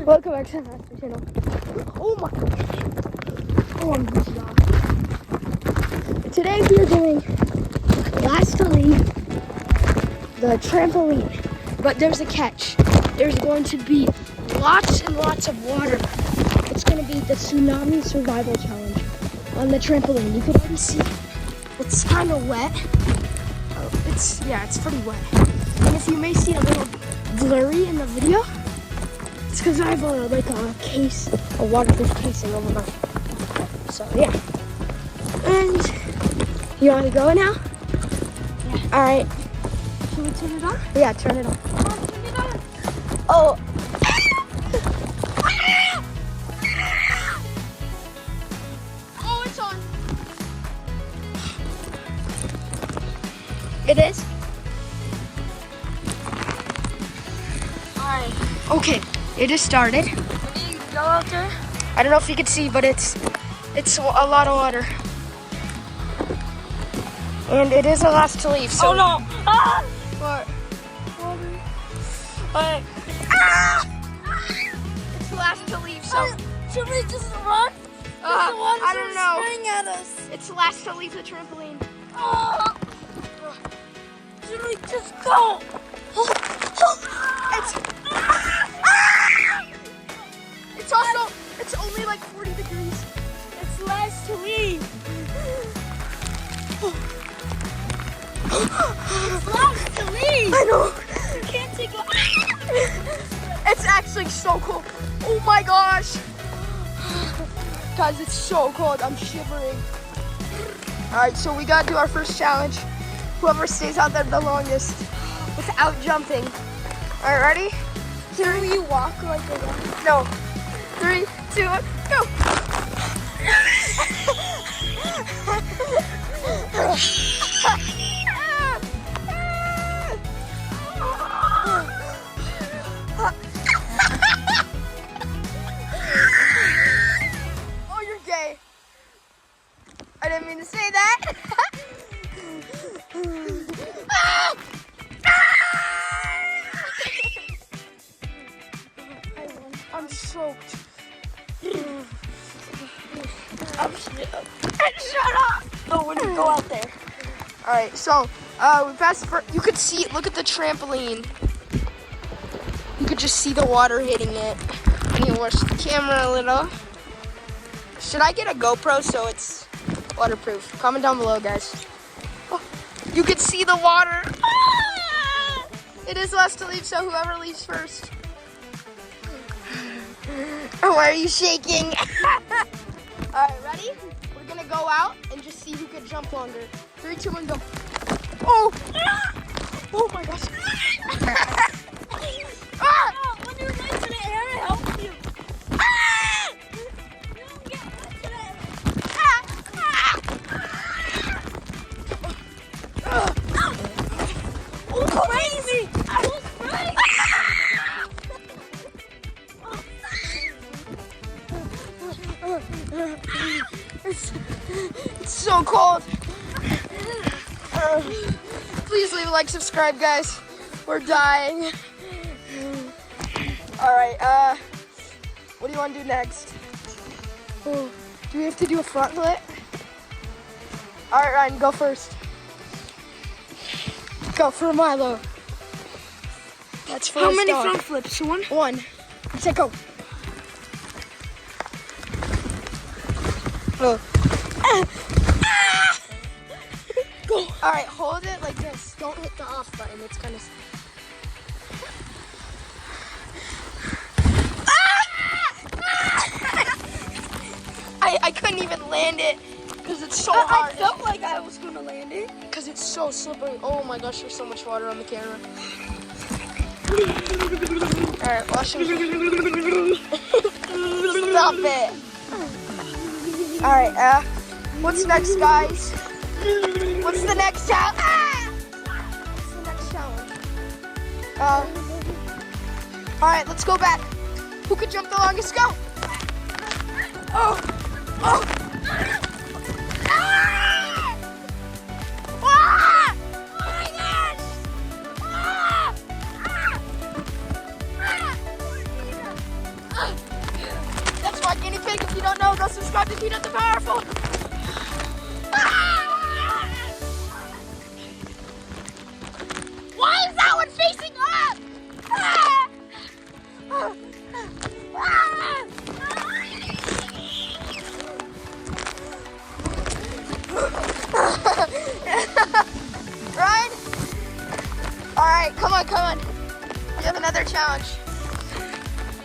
Welcome back to my channel. Oh my gosh. Oh, I'm just off. Today we are doing last to leave the trampoline. But there's a catch. There's going to be lots and lots of water. It's going to be the tsunami survival challenge on the trampoline. You can already see it's kind of wet. It's pretty wet. And if you may see a little blurry in the video, it's because I have a waterproof casing over my. So yeah. And you want to go now? Yeah. All right. Should we turn it on? Yeah, turn it on. Turn it on. Oh. Oh, it's on. It is? Alright. Okay, it is started. When you go out there? I don't know if you can see, but it's a lot of water. And it is the last to leave, so. Oh no! Ah! What? What? Ah! It's the last to leave, so. Should we just run? I don't know. Spraying at us. It's the last to leave the trampoline. Oh. Should we just go? It's only like 40 degrees. It's last to leave. It's last to leave. I know. You can't take off. It's actually so cold. Oh my gosh. Guys, it's so cold. I'm shivering. All right, so we gotta do our first challenge. Whoever stays out there the longest without jumping. All right, ready? Can you walk like a walk? No. 3, 2, 1, go. Oh, you're gay. I didn't mean to say that. I'm soaked. Shut up! Oh, when you go out there. All right, so we passed. You could see. Look at the trampoline. You could just see the water hitting it. I need to watch the camera a little. Should I get a GoPro so it's waterproof? Comment down below, guys. Oh, you could see the water. Ah! It is last to leave, so whoever leaves first. Why are you shaking? All right, ready? We're gonna go out and just see who can jump longer. 3, 2, 1, go. Oh! Oh my gosh! Ah! When you're wet to the air, it helps you. Ah! You don't get wet to the air. Oh, crazy! I was crazy! It's so cold. Please leave a like, subscribe, guys. We're dying. All right. What do you want to do next? Oh, do we have to do a front flip? All right, Ryan, go first. Go for Milo. That's first. How many front flips? One. One. Say go. Oh. Go. All right, hold it like this. Don't hit the off button. It's kind of. I couldn't even land it because it's so hard. I felt like I was gonna land it because it's so slippery. Oh my gosh, there's so much water on the camera. All right, wash it. Stop it. All right, what's next, guys? What's the next challenge? What's the next challenge? All right, let's go back. Who could jump the longest? Go. Oh, oh. Ah! Ah! Oh my gosh! Ah! Ah! Ah! right, come on. We have another challenge.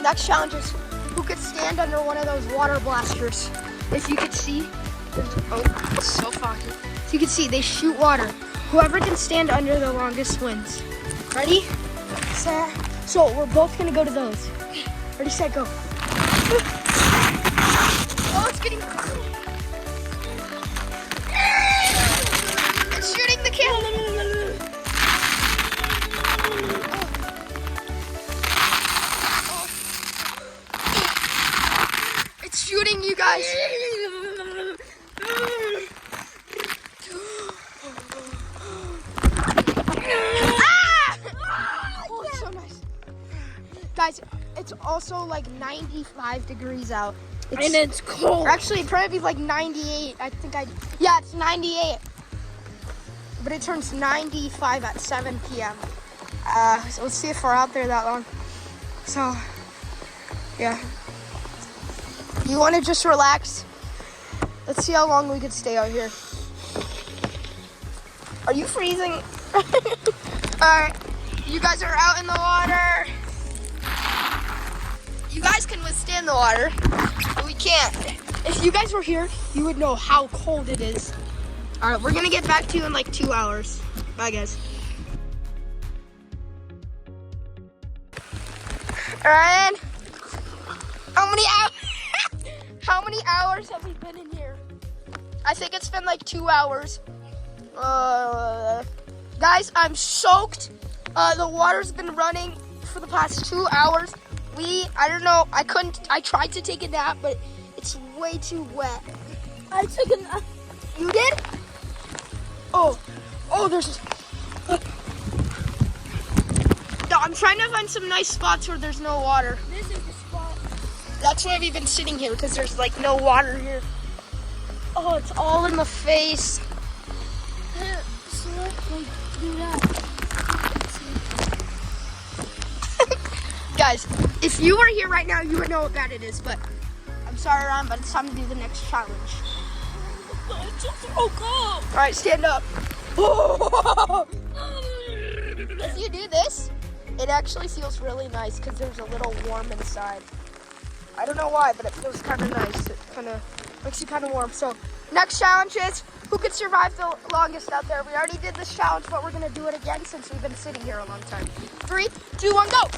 Next challenge is who could stand under one of those water blasters. If you could see, it's so foggy. If you can see, they shoot water. Whoever can stand under the longest wins. Ready? Set. So we're both gonna go to those. Ready, set, go. Oh, it's getting. It's shooting the kid. It's shooting you guys. Guys, it's also like 95 degrees out. And it's cold. Actually, it'd probably be like 98. Yeah, it's 98. But it turns 95 at 7 p.m. So let's see if we're out there that long. So, yeah. You want to just relax? Let's see how long we could stay out here. Are you freezing? Alright, you guys are out in the water. You guys can withstand the water, but we can't. If you guys were here, you would know how cold it is. All right, we're gonna get back to you in like 2 hours. Bye, guys. Ryan, how many hours have we been in here? I think it's been like 2 hours. Guys, I'm soaked. The water's been running for the past 2 hours. I don't know, I tried to take a nap, but it's way too wet. I took a nap. You did? Oh, there's... No, I'm trying to find some nice spots where there's no water. This is the spot. That's why we've been sitting here, because there's like no water here. Oh, it's all in the face. So, like, do that. Guys, if you were here right now, you would know what bad it is, but I'm sorry, Ron, but it's time to do the next challenge. It's just so cold. All right, stand up. If you do this, it actually feels really nice because there's a little warm inside. I don't know why, but it feels kind of nice. It kind of makes you kind of warm. So next challenge is who could survive the longest out there. We already did this challenge, but we're going to do it again since we've been sitting here a long time. 3, 2, 1, go.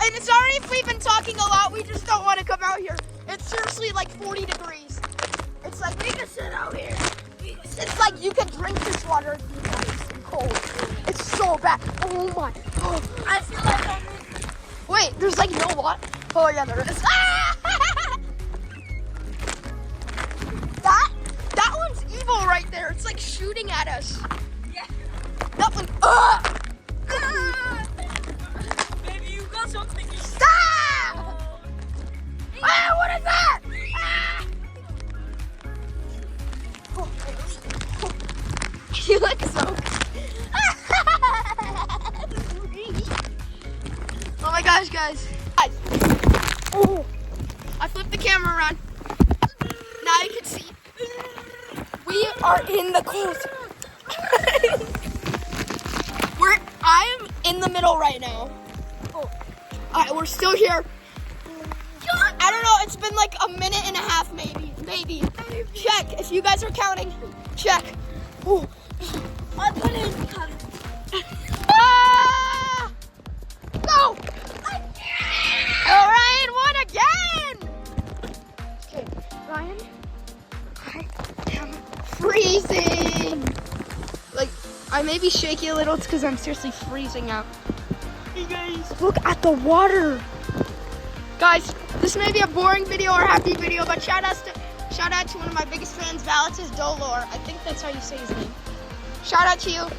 And sorry if we've been talking a lot. We just don't want to come out here. It's seriously like 40 degrees. It's like we can sit out here. It's like you can drink this water and be nice and cold. It's so bad. Oh my. Oh, I feel like I'm... Wait, there's like no water. Oh yeah, there is. Ah! That one's evil right there. It's like shooting at us. Yeah. That one. Baby, you got something. Stop! Ah, what is that? Ah! Oh, you look so. Oh my gosh, guys. Oh, I flipped the camera around. Now you can see. We are in the cold. I'm in the middle right now. Oh, we're still here. I don't know. It's been like a minute and a half, maybe. Check if you guys are counting. Check. Oh. I put it in the car. Ah! Go! Oh, Ryan won again! Okay, Ryan, I am freezing. Like, I may be shaky a little. It's because I'm seriously freezing out. Hey guys, Look at the water. Guys, this may be a boring video or happy video, but shout out to one of my biggest fans, Valatis Dolor. I think that's how you say his name. Shout out to you.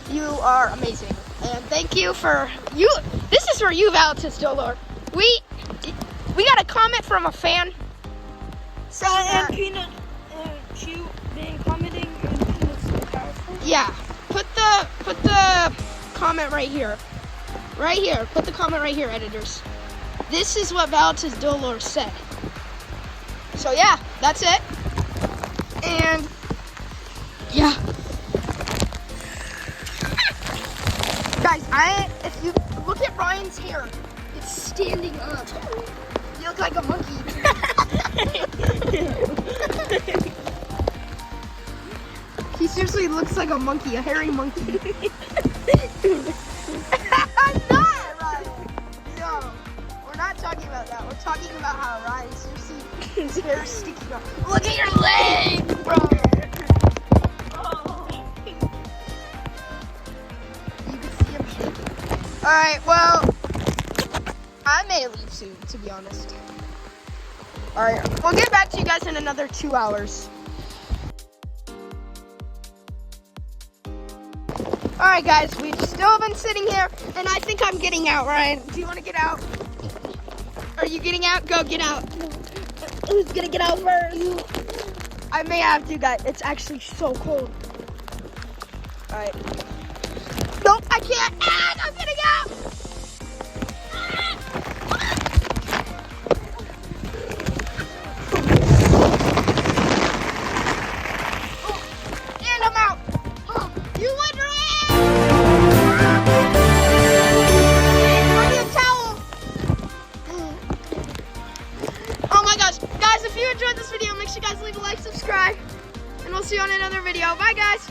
You are amazing. And thank you for you. This is for you, Valatis Dolor. We got a comment from a fan. and Peanut, she been commenting and Peanut's so powerful. Yeah. Put the comment right here. Right here. Put the comment right here, editors. This is what Valatis Dolor said. So yeah, that's it. And yeah. Ryan, if you look at Ryan's hair, it's standing up. You look like a monkey. He seriously looks like a monkey, a hairy monkey. I'm not, Ryan. No, we're not talking about that. We're talking about how Ryan seriously, his hair is sticking up. Look at your leg, bro. You can see him shaking. All right, well, I may leave soon, to be honest. All right, we'll get back to you guys in another 2 hours. All right, guys, we've still been sitting here, and I think I'm getting out, Ryan. Do you want to get out? Are you getting out? Go, get out. Who's going to get out first? I may have to, guys. It's actually so cold. All right. Nope, I can't. And I'm getting out. And I'm out. You win, Ryan. Bring me a towel. Oh my gosh. Guys, if you enjoyed this video, make sure you guys leave a like, subscribe, and we'll see you on another video. Bye, guys.